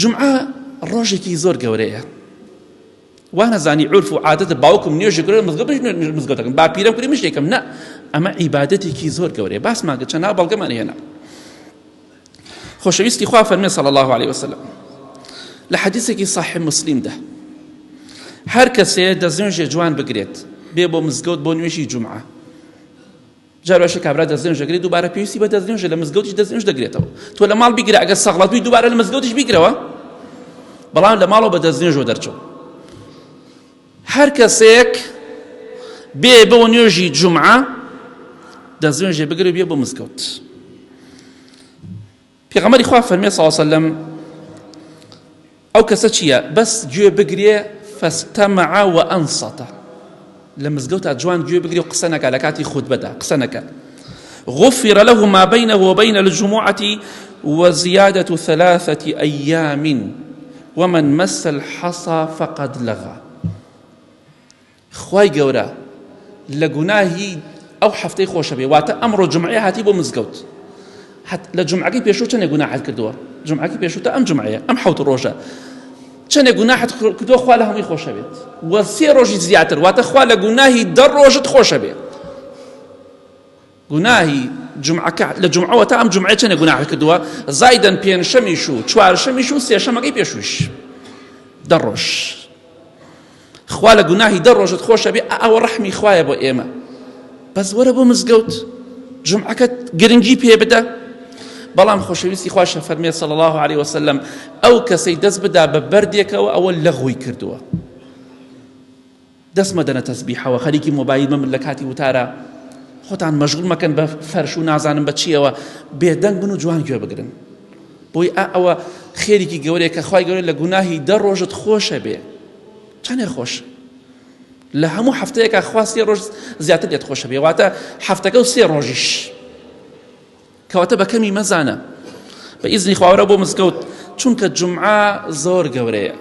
جمعە ڕۆژێکی زۆر گەورەیە. وانەزانی عورف و عادەتە باوکم نوێژی کرد مزگەوتەکەم با پیرەم کردی مشتێکم نە، ئەمە عیبادەتێکی زۆر گەورەیە. باسمان کرد چەند بەڵگەمان هێنا. خۆشەویستی خوا فەرمێ صلی الله عليه وسلم لە حەدیثێکی صحیح مسلمدا هەر کەسێ دەستنوێژی جوان بگرێت بێ بۆ مزگەوت بۆ نوێژی جومعە، جارێ کابرا دەستنوێژ دەگرێت دووبارە پێویستی بە دەستنوێژ لە مزگەوتیش دەستنوێژ دەگرێتەوە. تۆ لە ماڵ بیگرە ئەگەر سەغڵەتووی دووبارە لە مزگەوتیش بیگرەوە، بەڵام لە ماڵەوە بە دەستنوێژەوە دەرچەوە. هەر کەسێک بێ بۆ نوێژی جومعە دەستنوێژێ بگرێت بێ بۆ مزگەوت. پێغەمبەری خوا فەرمێ صلی الله علیه وسلم ئەو کەسە چییە؟ بەس گوێ بگرێ فاستمع وأنصت، لە مزگەوتە جوان گوێ بگرێ و قسە نەکا، لە کاتی خوتبەدا قسە نەکا. غفر له ما بينه وبين الجمعة وزيادة 3 أيام ومن مس الحصى فقد لغى. خوای گەورە لە گوناهی ئەو هەفتەی خۆشە بێ، واتە ئەمڕۆ جومعەیە هاتی بۆ مزگەوت، لە جومعەکەی پێشوو چەندێک گوناحت کردووە؟ جومعەکەی پێشوو تا ئەم جومعەیە ئەم حەوت ڕۆژە چەندێک گوناحت کردووە، خوا لە هەمووی خۆشە بێت، وە 3 ڕۆژی زیاتر، واتە خوا لە گوناهی 10 ڕۆژت خۆشە بێت. گوناهی جومعەکە لە جومعەوە تا ئەم جومعەیە چەندێک گوناحت کردووە، زایدەن پێنجشەمیش و چوارشەمیش و سێشەمەکەی پێشووش 10 ڕۆژ. خوا لە گوناهی 10 ڕۆژت خۆشە بێ، ئەوە ڕەحمی خوایە بۆ ئێمە. بەس وەرە بۆ مزگەوت جومعەکەت گرنگی پێ بدە. بەڵام خۆشەویستی خواشە فەرمێ صلی الله عليه وسلم ئەو کەسەی دەست بدا بە بەردێکەوە ئەوە لەغوی کردووە. دەست مەدەنە تەسبیحەوە، خەریکی مۆبایل مەمن لە کاتی وتارە، خۆتان مەشغوڵ مەکەن بە فەرش و نازانم بە چیەوە، بێدەنگ بن و جوان گوێ بگرن، بۆی ئەوە خێریکی گەورەیە کە خوای گەورە لە گوناهی 10 ڕۆژت خۆشە بێ. چەندێ خۆش لە هەموو هەفتەیەکە خوا 3 ڕۆژ زیاتر لێت خۆشە بێ، واتە هەفتەکە و 3 ڕۆژیش کەواتە بەکەمی مەزانە بە ئیزنی خواوەرە بۆ مزگەوت، چونکە جومعە زۆر گەورەیە.